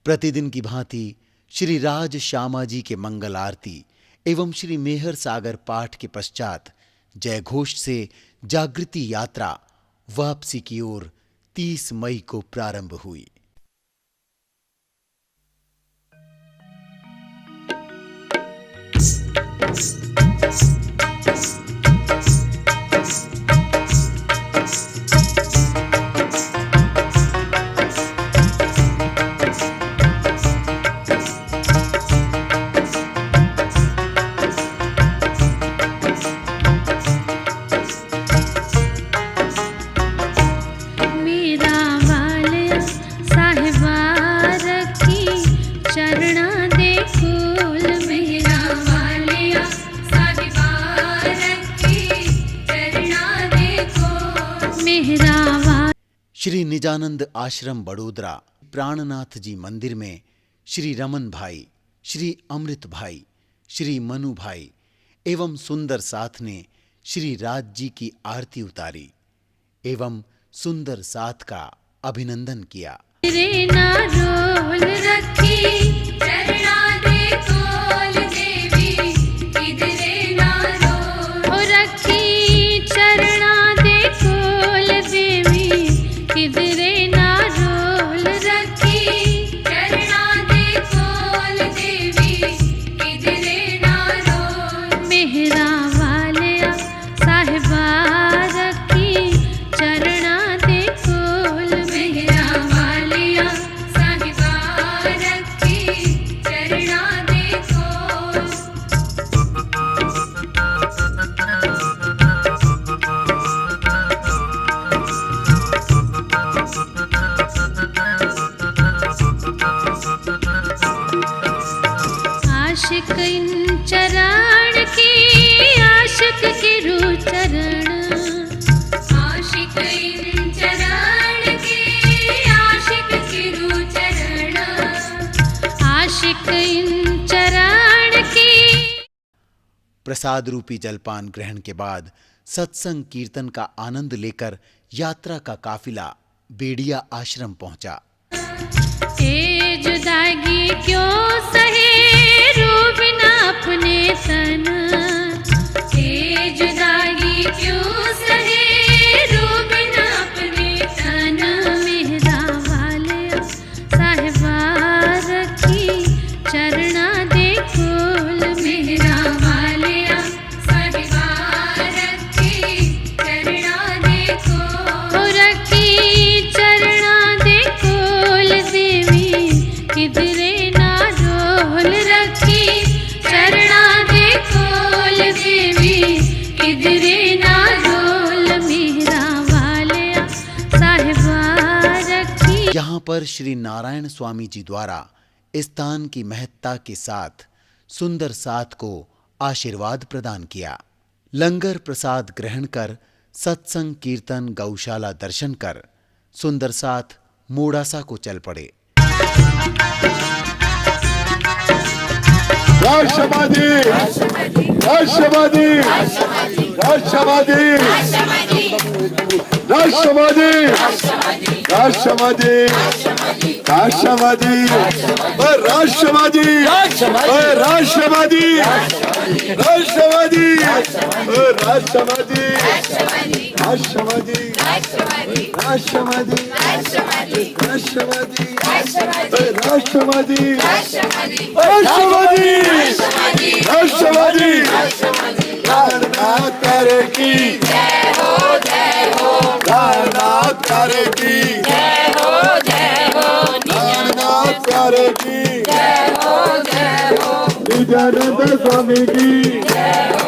प्रतिदिन की भांति श्री राज श्यामा जी के मंगल आरती एवं श्री मेहर सागर पाठ के पश्चात जय घोष से जागृति यात्रा वापसी की ओर 30 मई को प्रारंभ हुई। श्री निजानंद आश्रम बड़ोदरा प्राणनाथ जी मंदिर में श्री रमन भाई, श्री अमृत भाई, श्री मनु भाई एवं सुंदर साथ ने श्री राज जी की आरती उतारी एवं सुंदर साथ का अभिनंदन किया। प्रसाद रूपी जलपान ग्रहण के बाद सत्संग कीर्तन का आनंद लेकर यात्रा का काफिला बेड़िया आश्रम पहुंचा। ए जुदाई क्यों सहे रूप ना अपने तन, ए जुदाई क्यों सहे रूप ना अपने तन, मेहरा वाले साहिबा रखी चरना दे खोल, मेहरा वाले साहिबा रखी चरना दे खोल, रखी चरना दे खोल देवी किधरे ना रोल, रखी चरना दे खोल देवी किधरे ना रोल, मेहरा वाले साहिबा रखी। यहाँ पर श्री नारायण स्वामी जी द्वारा स्थान की महत्ता के साथ सुंदर साथ को आशीर्वाद प्रदान किया। लंगर प्रसाद ग्रहण कर सत्संग कीर्तन गौशाला दर्शन कर सुंदर साथ मोड़ासा को चल पड़े। राष्ट्रवादी राष्ट्रवादी राष्ट्रवादी राष्ट्रवादी राष्ट्रवादी राष्ट्रवादी राष्ट्रवादी राष्ट्रवादी राष्ट्रवादी राष्ट्रवादी राष्ट्रवादी राष्ट्रवादी राष्ट्रवादी राष्ट्रवादी राष्ट्रवादी राष्ट्रवादी करे की जय हो जय हो, नाथ करे की जय हो नाथ करे की जय हो निजानंद स्वामी की जय हो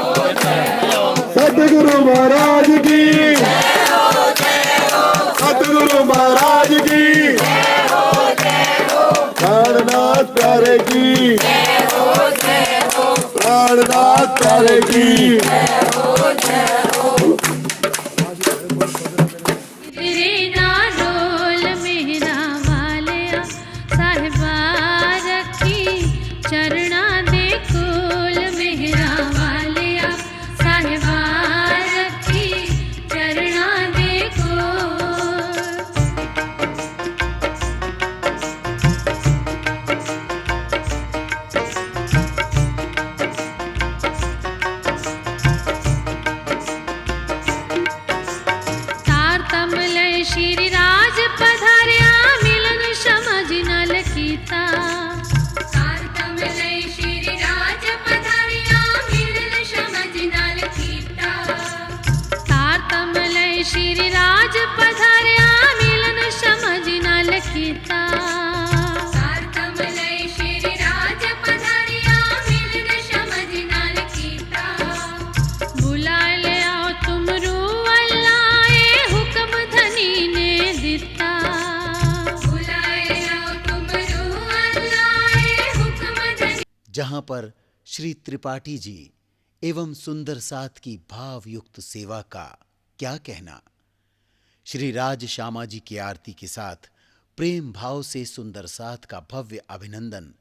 सतगुरु महाराज की जय हो सतगुरु महाराज की जय हो प्राणनाथ करे की जय हो प्राणनाथ करे की जय हो चरना दे खोल, मेहरा वाले साहिबा रखी चरना दे खोल। जहां पर श्री त्रिपाठी जी एवं सुंदर साथ की भावयुक्त सेवा का क्या कहना। श्री राज श्यामा जी की आरती के साथ प्रेम भाव से सुंदर साथ का भव्य अभिनंदन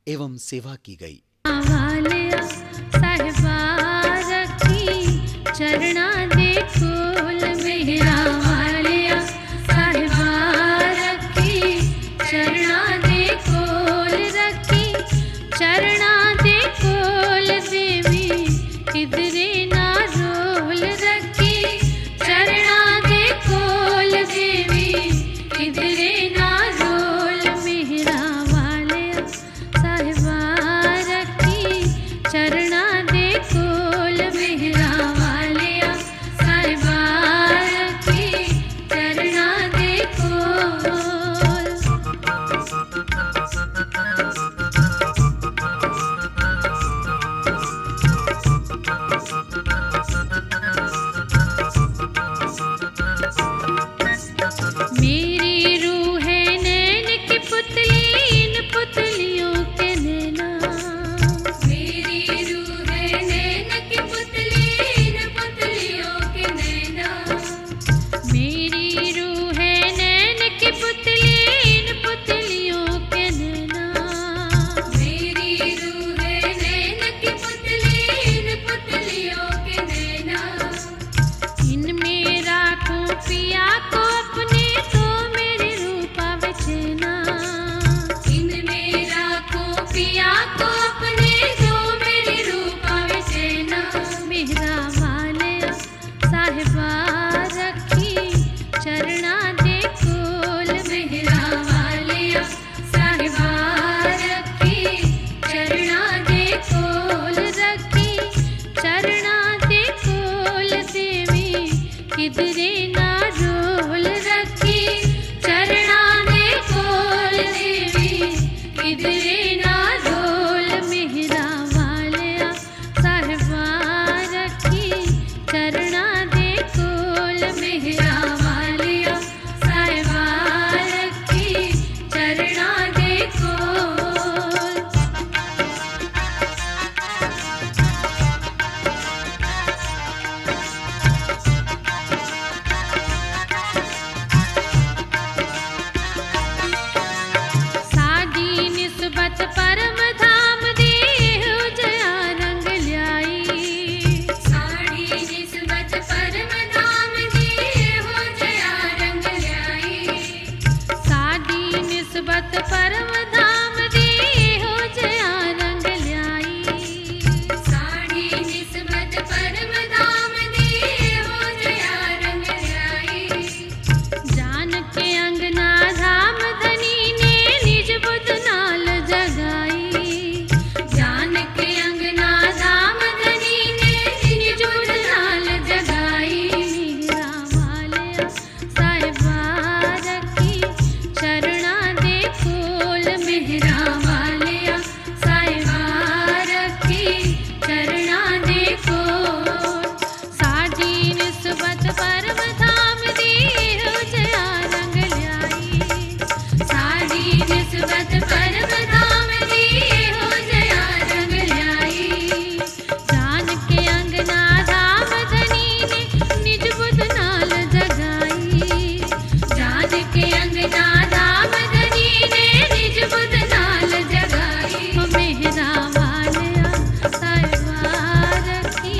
एवं सेवा की गई। वालिया साहिबा रखी चरणा दे खोल मेरा वालिया साहिबा रखी चरणा दे खोल रखी चरणा दे खोल देवी किधरे ना रोल रखी चरणा दे खोल देवी किधरे ना रोल मेरा वालिया साहिबा रखी चरणा दे खोल मेरा वालिया साहिबा रखी चरणा दे खोल। मेरी रूह है नैन की पुतली इन पुतलियों के नैना मेरी रूह है नैन की पुतली इन पुतलियों के नैना मेरी रूह है नैन की पुतली इन पुतलियों के नैना मेरी रूह है नैन की पुतली इन पुतलियों के नैना इनमें राखूं पिया को अपने तो मेरे रूपा बचना इनमें राखूं पिया को अपने तो मेरे रूपा बचना मेरा वालिया साहिबा रखी चरणा दे खोल मेरा वालिया साहिबा रखी चरणा दे खोल रखी चरणा दे खोल देवी किधरे ना रोल रखी चरणा दे खोल देवी किधरे ना रोल मेरा वालिया साहिबा रखी चरणा दे खोल मेरा वालिया साहिबा रखी चरणा दे खोल। सादी निस्बत परम धाम दे हो जया रंग ल्याई साड़ी निस्बत परम धाम दे हो जया रंग ल्याई सादी निस्बत परम धाम दे हो जया रंग ल्याई साड़ी निस्बत परम धाम दे हो जया रंग ल्याई जान के अंगना धाम धनी ने निज बुध नाल जगाई जान के अंगना धाम धनी ने निज बुध नाल जगाई मेरा वालिया साहिबा रखी चरणा दे खोल मेरा वालिया साहिबा रखी चरणा दे खोल साडी निस्बत परम धाम दे हो जया रंग ल्याई साडी निस्बत परम धाम दे हो जया रंग ल्याई जान के अंगना धाम धनी ने निज बुध नाल जगाई जान के अंगना धाम धनी ने निज बुध नाल जगाई मेरा वालिया साहिबा रखी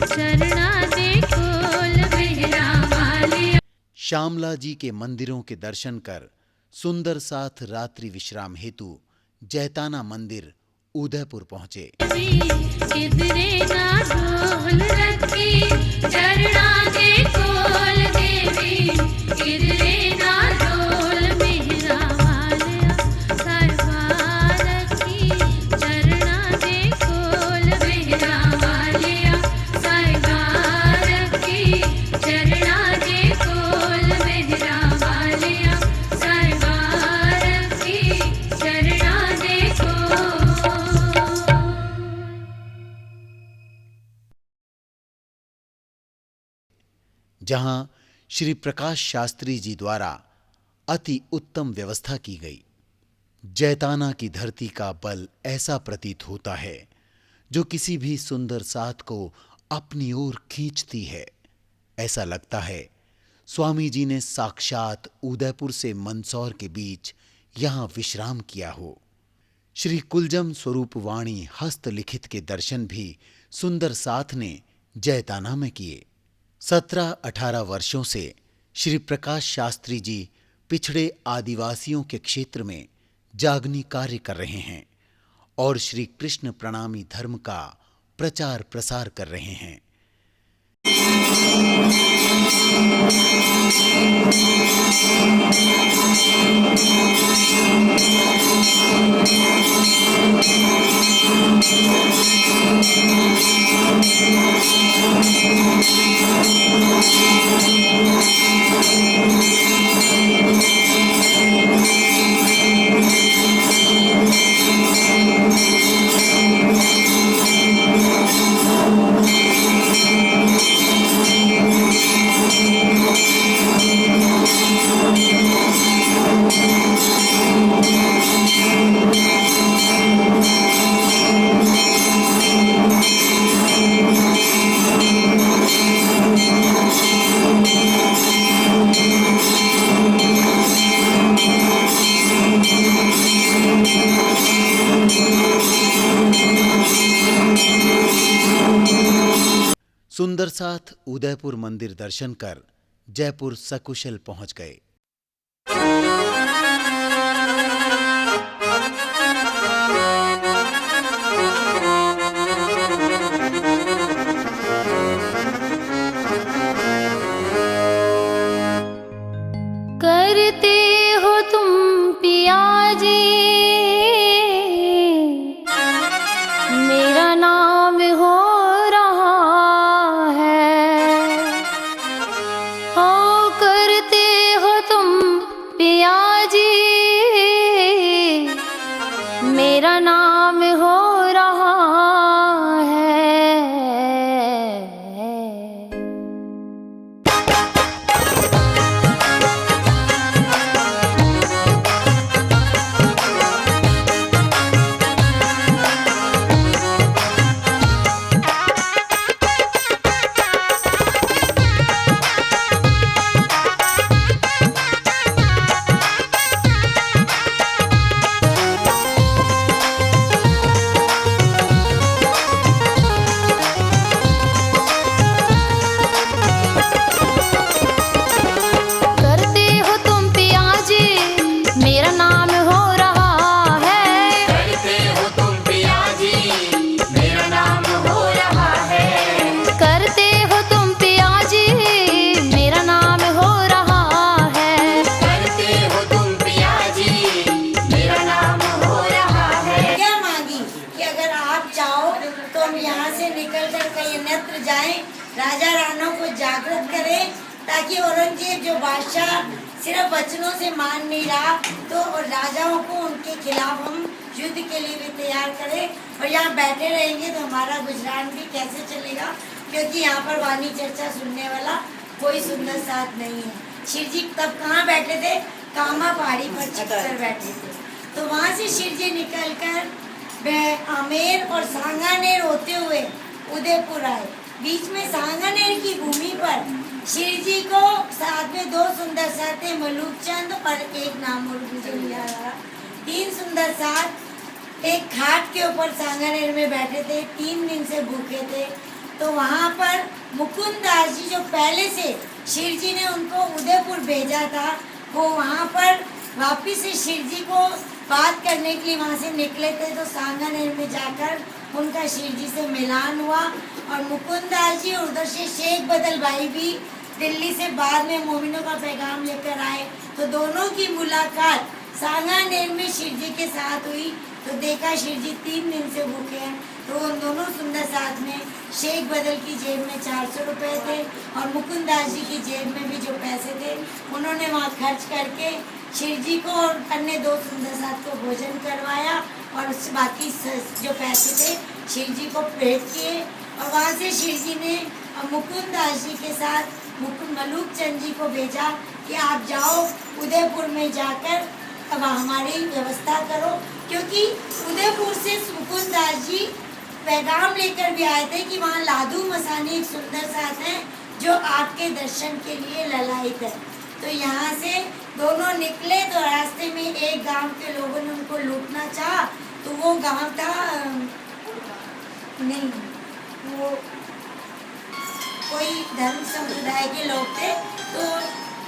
चरणा दे खोल मेरा वालिया। श्यामला जी के मंदिरों के दर्शन कर सुंदर साथ रात्रि विश्राम हेतु जैताना मंदिर उदयपुर पहुंचे। किधरे ना ढोल रखी चरणा दे खोल देवी किधरे ना ढोल मेरा वालिया साहिबा रखी चरणा दे खोल मेरा वालिया साहिबा रखी चरणा दे खोल मेरा वालिया साहिबा रखी चरणा दे खोल। जहां श्री प्रकाश शास्त्री जी द्वारा अति उत्तम व्यवस्था की गई। जैताना की धरती का बल ऐसा प्रतीत होता है जो किसी भी सुंदर साथ को अपनी ओर खींचती है। ऐसा लगता है स्वामी जी ने साक्षात उदयपुर से मंदसौर के बीच यहां विश्राम किया हो। श्री कुलजम स्वरूप वाणी हस्तलिखित के दर्शन भी सुंदर साथ ने जैताना में किए। 17-18 वर्षों से श्री प्रकाश शास्त्री जी पिछड़े आदिवासियों के क्षेत्र में जागनी कार्य कर रहे हैं और श्री कृष्ण प्रणामी धर्म का प्रचार प्रसार कर रहे हैं। सुंदर साथ उदयपुर मंदिर दर्शन कर जयपुर सकुशल पहुंच गए। करते हो तुम पिया जी मेरा नाम हो रहा है। हो करते हो तुम पिया जी मेरा नाम हो रहा है। करते हो तुम पिया जी मेरा नाम हो रहा है। करते हो तुम पिया जी मेरा नाम हो रहा है। करते हो तुम पिया जी मेरा नाम हो रहा है। करते हो तुम पिया जी मेरा नाम हो रहा है। क्या मांगी कि अगर आप चाहो तो हम यहाँ से निकलकर कहीं अन्यत्र जाएं, राजा रानों को जागृत करें ताकि औरंगजेब जो बादशाह सिर्फ वचनों से मान नहीं रहा तो और राजाओं को उनके खिलाफ हम युद्ध के लिए भी तैयार करें। और यहाँ बैठे रहेंगे तो हमारा गुजरान भी कैसे चलेगा, क्योंकि यहाँ पर वाणी चर्चा सुनने वाला कोई सुंदर साथ नहीं है। शिव जी तब कहाँ बैठे थे? कामा पहाड़ी पर छिपकर बैठे थे। तो वहाँ से शिव जी निकल कर आमेर और सांगानेर होते हुए उदयपुर आए। बीच में सांगानेर की भूमि पर शिव जी को साथ में दो सुंदर साथ थे, मलूक चंद और एक नाम और मुझे नहीं याद आ रहा। 3 सुंदर साथ एक घाट के ऊपर सांगानेर में बैठे थे, 3 दिन से भूखे थे। तो वहाँ पर मुकुंद दास जी जो पहले से शिव जी ने उनको उदयपुर भेजा था, वो वहाँ पर वापिस से शिव जी को बात करने के लिए वहाँ से निकले थे। तो सांगानेर में जाकर उनका शिव जी से मिलान हुआ और मुकुंद दास जी और उधर से शेख बदल भाई भी दिल्ली से बाद में मोमिनों का पैगाम लेकर आए। तो दोनों की मुलाकात सांगानेर में शिव जी के साथ हुई। तो देखा शिव जी 3 दिन से भूखे हैं। तो उन दोनों सुंदर साथ में शेख बदल की जेब में 400 रुपये थे और मुकुंद दास जी की जेब में भी जो पैसे थे उन्होंने वहाँ खर्च करके शिव जी को और अन्य 2 सुंदर साथ को भोजन करवाया और उससे बाकी जो पैसे थे शिव जी को भेंट किए। और वहाँ से शिव जी ने मुकुंद दास जी के साथ मुकुंद मलूक चंद जी को भेजा कि आप जाओ उदयपुर में जाकर अब हमारी व्यवस्था करो, क्योंकि उदयपुर से मुकुंद दास जी पैगाम लेकर भी आए थे कि वहाँ लादू मसानी एक सुंदर साथ है जो आपके दर्शन के लिए ललायित है। तो यहाँ से दोनों निकले तो रास्ते में एक गांव के लोगों ने उनको लूटना चाहा। तो वो गांव था नहीं, वो कोई धर्म संप्रदाय के लोग थे। तो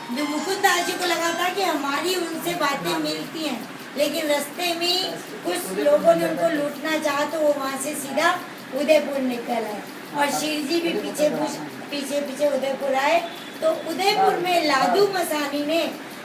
जो मुकुंद दास जी को लगा था कि हमारी उनसे बातें मिलती हैं, लेकिन रास्ते में कुछ लोगों ने उनको लूटना चाहा तो वो वहाँ से सीधा उदयपुर निकल आए और शिव जी भी पीछे पीछे उदयपुर आए। तो उदयपुर में लादू मसानी ने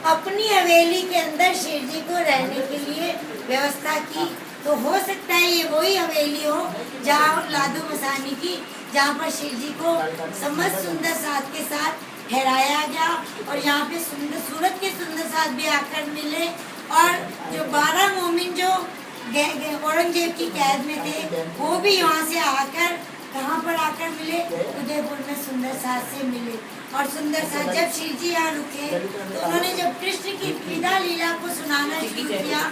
अपनी हवेली के अंदर शिव जी को रहने के लिए व्यवस्था की। तो हो सकता है ये वही हवेली हो जहाँ लादू मसानी की, जहाँ पर शिव जी को समस्त सुंदर साथ के साथ ठहराया गया और यहाँ पे सूरत के सुंदर साथ भी आकर मिले। और जो 12 मोमिन जो औरंगजेब की कैद में थे वो भी यहाँ से आकर कहाँ पर आकर मिले, उदयपुर में सुंदर साथ से मिले। और सुंदर साथ जब शिव जी यहाँ रुके तो उन्होंने जब कृष्ण की विदा लीला को सुनाना शुरू किया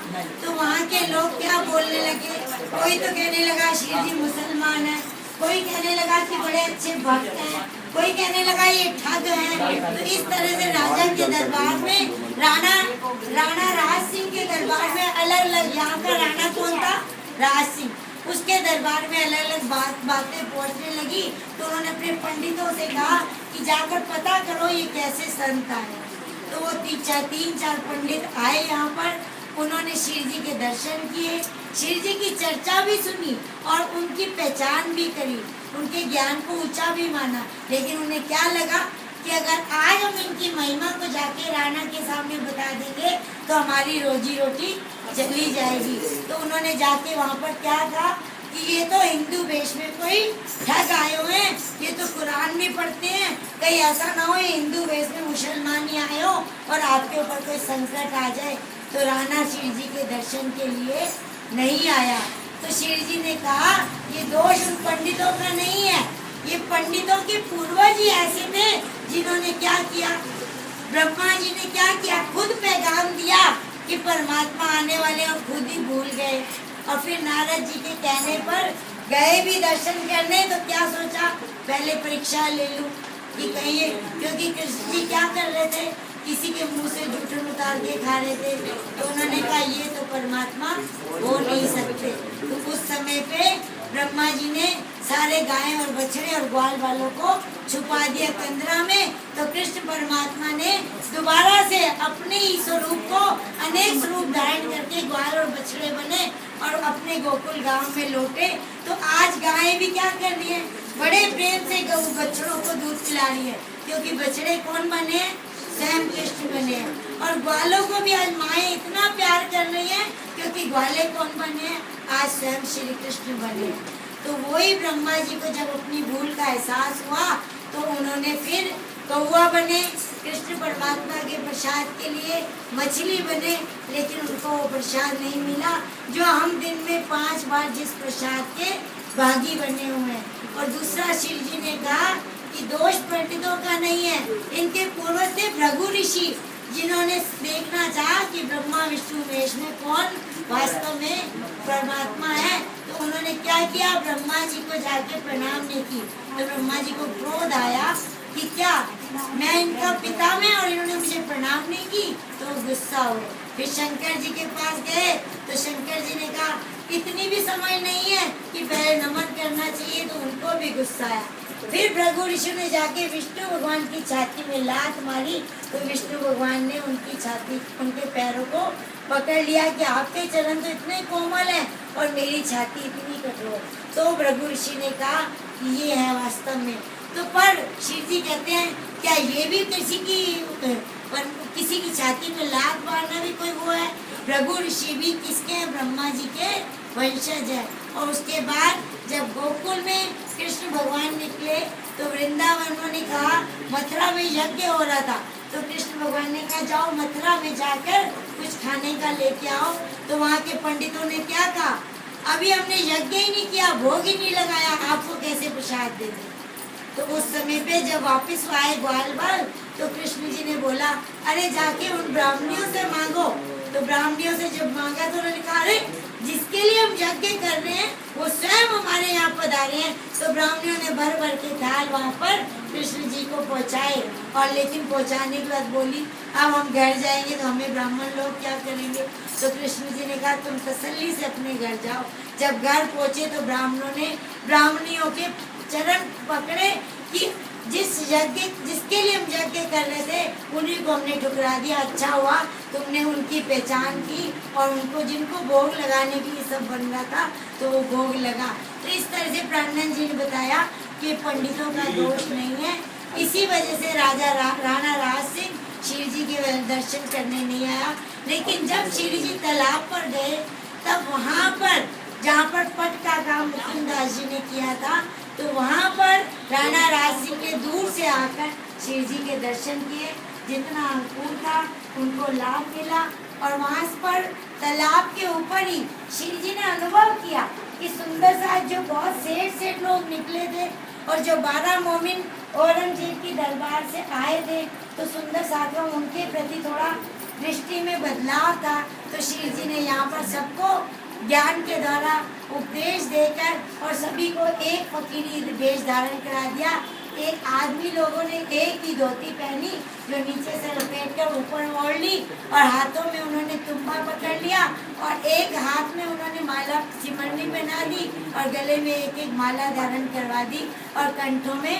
तो वहाँ के लोग क्या बोलने लगे। कोई तो कहने लगा शिव जी मुसलमान है, कोई कहने लगा कि बड़े अच्छे भक्त हैं, कोई कहने लगा ये ठग हैं। तो इस तरह से राजा के दरबार में राणा राज सिंह के दरबार में अलग अलग, यहाँ का राणा कौन था, राज सिंह, उसके दरबार में अलग अलग बातें पहुँचने लगी। तो उन्होंने अपने पंडितों से कहा कि जाकर पता करो ये कैसे संत आए। तो वो 3-4 पंडित आए यहाँ पर, उन्होंने शिव जी के दर्शन किए, शिव जी की चर्चा भी सुनी और उनकी पहचान भी करी, उनके ज्ञान को ऊंचा भी माना। लेकिन उन्हें क्या लगा कि अगर आज हम इनकी महिमा को जाके राणा के सामने बता देंगे तो हमारी रोजी रोटी चली जाएगी। तो उन्होंने जाके वहाँ पर क्या कहा कि ये तो हिंदू वेश में कोई ठग आए हुए हैं, ये तो कुरान भी पढ़ते हैं, कहीं ऐसा ना हो ये हिंदू वेश में मुसलमान ही आए हो और आपके ऊपर कोई संकट आ जाए। तो राणा शिव जी के दर्शन के लिए नहीं आया। तो शिव जी ने कहा ये दोष उन पंडितों का नहीं है, ये पंडितों के पूर्वज ही ऐसे थे जिन्होंने क्या किया, ब्रह्मा जी ने क्या किया, खुद पैगाम दिया कि परमात्मा आने वाले और खुद ही भूल गए। और फिर नारद जी के कहने पर गए भी दर्शन करने तो क्या सोचा पहले परीक्षा ले लूं कि कहीं, क्योंकि कृष्ण जी क्या कर रहे थे, किसी के मुंह से जूठन उतार के खा रहे थे। तो उन्होंने कहा ये तो परमात्मा हो नहीं सकते। तो उस समय पे ब्रह्मा जी ने सारे गाय और बछड़े और ग्वाल वालों को छुपा दिया कंदरा में। तो कृष्ण परमात्मा ने दोबारा से अपने ही स्वरूप को अनेक स्वरूप धारण करके ग्वाल और बछड़े बने और अपने गोकुल गांव में लौटे। तो आज गायें भी क्या कर रही है, बड़े प्रेम से गौ बछड़ों को दूध पिला रही है, क्योंकि बछड़े कौन बने हैं, स्वयं कृष्ण बने हैं। और ग्वालों को भी आज माएँ इतना प्यार कर रही है क्योंकि ग्वाले कौन बने हैं, आज स्वयं श्री कृष्ण बने हैं। तो वही ब्रह्मा जी को जब अपनी भूल का एहसास हुआ तो उन्होंने फिर कौवा बने, कृष्ण परमात्मा के प्रसाद के लिए मछली बने, लेकिन उनको वो प्रसाद नहीं मिला जो हम दिन में 5 बार जिस प्रसाद के भागी बने हुए हैं। और दूसरा शिव जी ने कहा कि दोष पंडितों का नहीं है, इनके पूर्वज थे भृगु ऋषि जिन्होंने देखना चाहा कि ब्रह्मा विष्णु महेश में कौन वास्तव में परमात्मा है। तो उन्होंने क्या किया, ब्रह्मा जी को जाके प्रणाम नहीं की। तो ब्रह्मा जी को क्रोध आया कि क्या मैं इनका पिता में और इन्होंने मुझे प्रणाम नहीं की, तो गुस्सा हुए। फिर शंकर जी के पास गए तो शंकर जी ने कहा इतनी भी समझ नहीं है कि पहले नमन करना चाहिए, तो उनको भी गुस्सा आया। फिर भृगु ऋषि ने जाके विष्णु भगवान की छाती में लात मारी तो विष्णु भगवान ने उनकी छाती, उनके पैरों को पकड़ लिया कि आपके चरण तो इतने कोमल हैं और मेरी छाती इतनी कठोर। तो भृगु ऋषि ने कहा ये है वास्तव में। तो पर शिव जी कहते हैं क्या ये भी किसी की छाती में लात मारना भी कोई वो है। भृगु ऋषि भी किसके हैं, ब्रह्मा जी के वंशज है। और उसके बाद जब गोकुल में कृष्ण भगवान निकले तो वृंदावन ने कहा, मथुरा में यज्ञ हो रहा था तो कृष्ण भगवान ने कहा जाओ मथुरा में जाकर कुछ खाने का लेके आओ। तो वहाँ के पंडितों ने क्या कहा, अभी हमने यज्ञ ही नहीं किया, भोग ही नहीं लगाया, आपको कैसे प्रसाद दे दें। तो उस समय पे जब वापस आए ग्वाल बाल तो कृष्ण जी ने बोला अरे जाके उन ब्राह्मणियों से मांगो। तो तो ब्राह्मणियों से जब मांगा तो उन्होंने कहा अरे जिसके लिए हम यज्ञ कर रहे हैं वो स्वयं हमारे यहाँ पधारे हैं। तो ब्राह्मणियों ने भर भर के थाल वहाँ पर कृष्ण जी को पहुँचाए, और लेकिन पहुँचाने के बाद बोली अब हम घर जाएंगे तो हमें ब्राह्मण लोग क्या करेंगे। तो कृष्ण जी ने कहा तुम तसल्ली से अपने घर जाओ। जब घर पहुँचे तो ब्राह्मणों ने ब्राह्मणियों के चरण पकड़े कि जिसके लिए हम यज्ञ कर रहे थे उन्हीं को हमने ठुकरा दिया, अच्छा हुआ तुमने उनकी पहचान की और उनको जिनको भोग लगाने के लिए सब बन रहा था तो वो भोग लगा। तो इस तरह से प्राणनाथ जी ने बताया कि पंडितों का दोष नहीं है। इसी वजह से राणा राज सिंह श्री जी के दर्शन करने नहीं आया। लेकिन जब श्री जी तालाब पर गए तब वहाँ पर जहाँ पर पट का काम मुकुंदास जी ने किया था तो वहाँ पर राणा राज सिंह ने दूर से आकर शिव जी के दर्शन किए। जितना अंकुर था उनको लाभ मिला, और वहाँ पर तालाब के ऊपर ही शिव जी ने अनुभव किया कि सुंदर सा जो बहुत सेठ लोग निकले थे और जो 12 मोमिन औरंगजेब की दरबार से आए थे तो सुंदर सागर उनके प्रति थोड़ा दृष्टि में बदलाव था। तो शिव जी ने यहाँ पर सबको ज्ञान के द्वारा उपदेश देकर और सभी को एक फकीरी वेश धारण करा दिया। एक आदमी लोगों ने एक ही धोती पहनी जो नीचे से लपेट कर ऊपर ओढ़ ली, और हाथों में उन्होंने तुम्बा पकड़ लिया, और एक हाथ में उन्होंने माला सिमरनी पहना दी और गले में एक एक माला धारण करवा दी, और कंठों में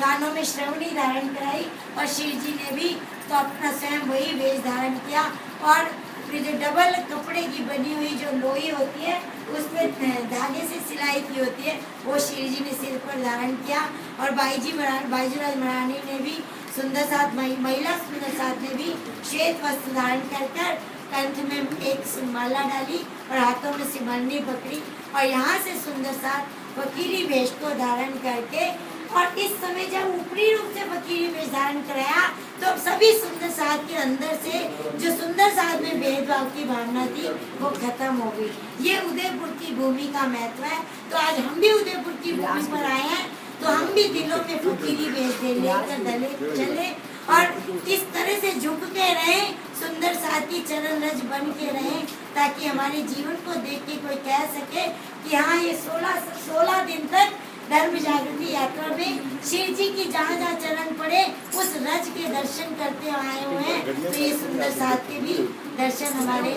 कानों में श्रवणी धारण कराई। और शिव जी ने भी तो अपना स्वयं वही वेश धारण किया, और जो डबल कपड़े की बनी हुई जो लोई होती है उसमें धागे से सिलाई की होती है वो श्री जी ने सिर पर धारण किया। और बाईजीराज महारानी ने भी सुंदर साथ महिला सुंदर साथ ने भी श्वेत वस्त्र धारण कर कंठ में एक माला डाली और हाथों में सिमरनी पकड़ी, और यहाँ से सुंदर साथ फकीरी वेश को धारण करके, और इस समय जब ऊपरी रूप से फकीरी वेश धारण कराया तो सभी सुंदर साथ के अंदर से जो सुंदर साथ में भेदभाव की भावना थी वो खत्म हो गई। ये उदयपुर की भूमि का महत्व है। तो आज हम भी उदयपुर की भूमि पर आए हैं तो हम भी दिलों में फकीरी वेश लेकर चले और इस तरह से झुक के रहें, सुंदर साथी चरण रज बन के रहें, ताकि हमारे जीवन को देख के कोई कह सके कि हाँ ये 16 दिन तक धर्म जागृति यात्रा में शिव जी की जहाँ जहाँ चरण पड़े उस रज के दर्शन करते आए हुए हैं। तो ये सुंदर साथ के भी दर्शन हमारे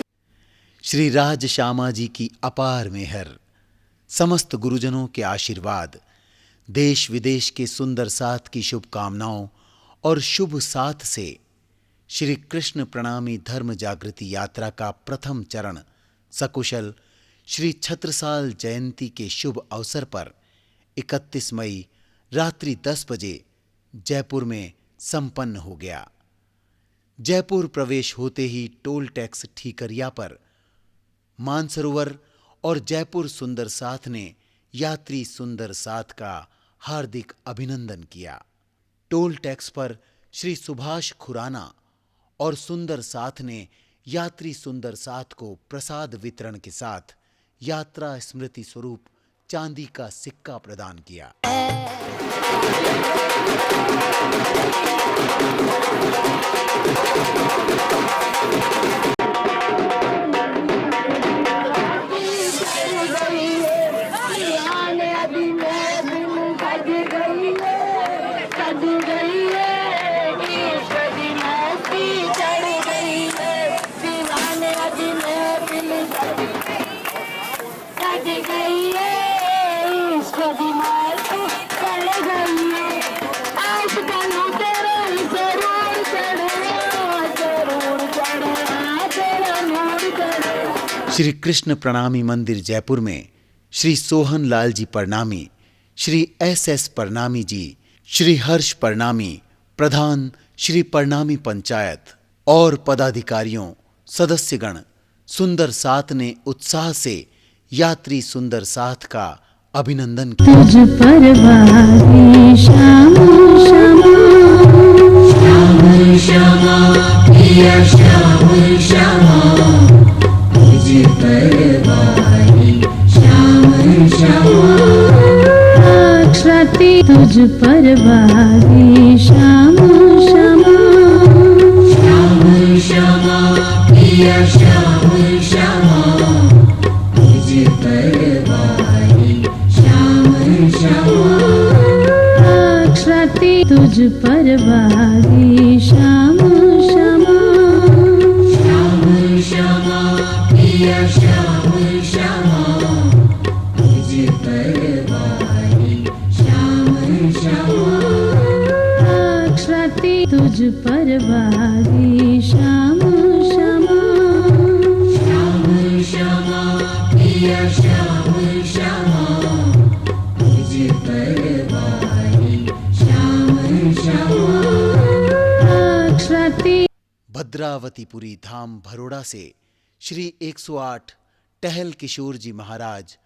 श्री राज श्यामा जी की अपार मेहर, समस्त गुरुजनों के आशीर्वाद, देश विदेश के सुंदर साथ की शुभकामनाओं और शुभ साथ से श्री कृष्ण प्रणामी धर्म जागृति यात्रा का प्रथम चरण सकुशल श्री छत्रसाल जयंती के शुभ अवसर पर 31 मई रात्रि 10 बजे जयपुर में संपन्न हो गया। जयपुर प्रवेश होते ही टोल टैक्स ठीकरिया पर मानसरोवर और जयपुर सुंदर साथ ने यात्री सुंदर साथ का हार्दिक अभिनंदन किया। टोल टैक्स पर श्री सुभाष खुराना और सुंदर साथ ने यात्री सुंदर साथ को प्रसाद वितरण के साथ यात्रा स्मृति स्वरूप चांदी का सिक्का प्रदान किया। श्री कृष्ण प्रणामी मंदिर जयपुर में श्री सोहन लाल जी परनामी, श्री SS परनामी जी, श्री हर्ष परनामी, प्रधान श्री परनामी पंचायत और पदाधिकारियों सदस्यगण सुंदर साथ ने उत्साह से यात्री सुंदर साथ का अभिनंदन किया। तुझ पर वारी श्याम श्यामा, श्याम श्यामा पिया श्याम श्यामा, तुझ पर वारी श्याम श्यामा, अक्षरति तुझ पर वारी श्याम श्यामा, श्याम श्यामा पिया श्याम परवारी श्याम श्यामा अक्षते तुझ परवारी श्याम श्यामा श्याम श्यामा पिया श्याम श्यामा तुझ परवारी श्याम श्यामा अक्षते तुझ परवारी श्याम श्यामा श्याम श्यामा पिया श्याम श्यामा तुझ परवारी श्याम श्यामा अक्षते भद्रावतीपुरी धाम भरोड़ा से श्री 108 टहल किशोर जी महाराज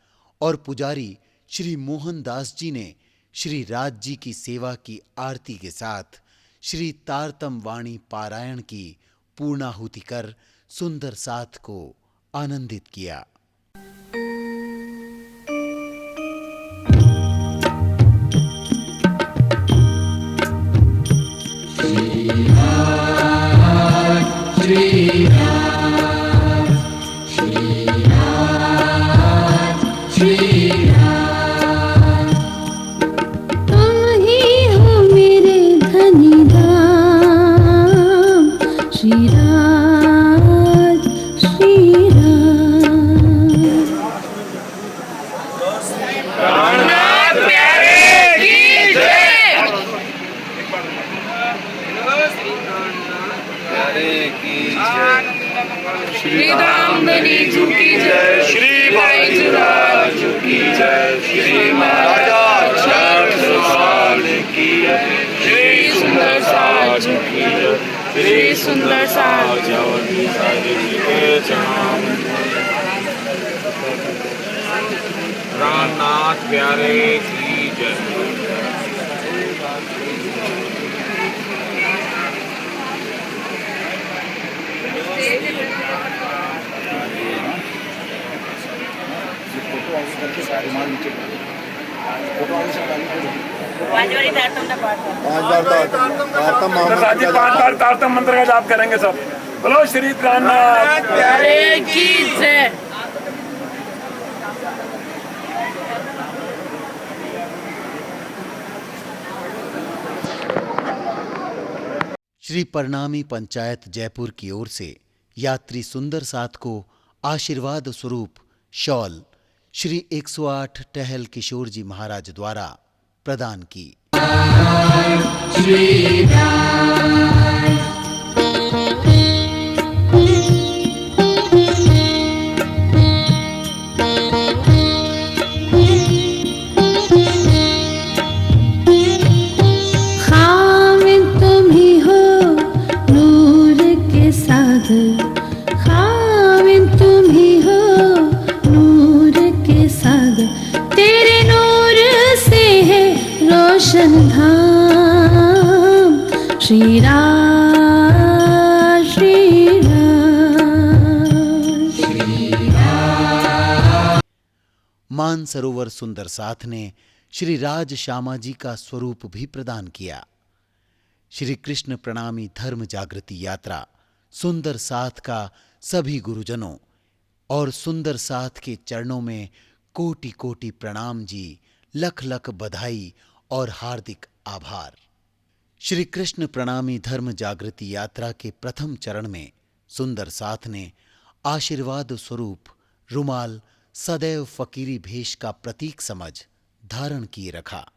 और पुजारी श्री मोहनदास जी ने श्री राज जी की सेवा की आरती के साथ श्री तारतम वाणी पारायण की पूर्णाहुति कर सुंदर साथ को आनंदित किया। तुम ही हो मेरे धनी धाम श्री राज श्री राज श्री धामधनी झुकी जय, श्री भाई जुराज की जय, श्री महाराजा चरण की जय, श्री सुंदर साज की जय, श्री सुंदर साज के चरण रामनाथ प्यारे की जय। तारतम मंत्र का जाप करेंगे सब। बोलो श्री रामनाथ प्यारे की जय। श्री परनामी पंचायत जयपुर की ओर से यात्री सुंदर साथ को आशीर्वाद स्वरूप शॉल श्री 108 टहल किशोर जी महाराज द्वारा प्रदान की। खामिद तुम ही हो नूर के सागर, खामिद तुम ही हो नूर के सागर, तेरे नूर से है रोशन धाम श्री राज श्री राज। मानसरोवर सुंदर साथ ने श्री राज श्यामा जी का स्वरूप भी प्रदान किया। श्री कृष्ण प्रणामी धर्म जागृति यात्रा सुंदर साथ का सभी गुरुजनों और सुंदर साथ के चरणों में कोटि कोटि प्रणाम जी, लख लख बधाई और हार्दिक आभार। श्री कृष्ण प्रणामी धर्म जागृति यात्रा के प्रथम चरण में सुंदर साथ ने आशीर्वाद स्वरूप रुमाल सदैव फकीरी भेष का प्रतीक समझ धारण किए रखा।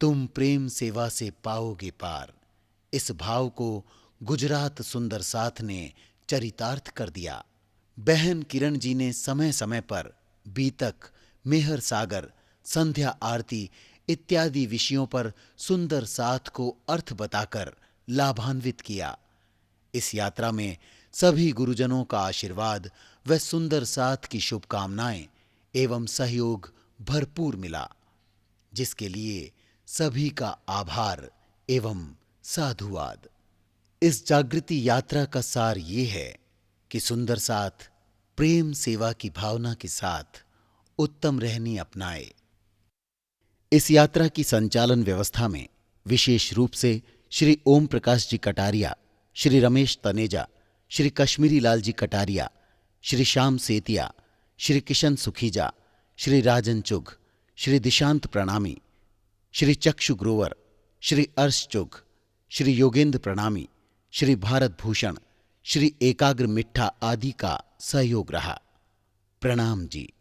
तुम प्रेम सेवा से पाओगे पार, इस भाव को गुजरात सुंदर साथ ने चरितार्थ कर दिया। बहन किरण जी ने समय समय पर बीतक, मेहर सागर, संध्या आरती इत्यादि विषयों पर सुंदर साथ को अर्थ बताकर लाभान्वित किया। इस यात्रा में सभी गुरुजनों का आशीर्वाद व सुंदर साथ की शुभकामनाएं एवं सहयोग भरपूर मिला, जिसके लिए सभी का आभार एवं साधुवाद। इस जागृति यात्रा का सार ये है कि सुंदर साथ प्रेम सेवा की भावना के साथ उत्तम रहनी अपनाए। इस यात्रा की संचालन व्यवस्था में विशेष रूप से श्री ओम प्रकाश जी कटारिया, श्री रमेश तनेजा, श्री कश्मीरी लाल जी कटारिया, श्री श्याम सेतिया, श्री किशन सुखीजा, श्री राजन चुग, श्री दिशांत प्रणामी, श्री चक्षु ग्रोवर, श्री अर्श चुग, श्री योगेंद्र प्रणामी, श्री भारत भूषण, श्री एकाग्र मिट्ठा आदि का सहयोग रहा। प्रणाम जी।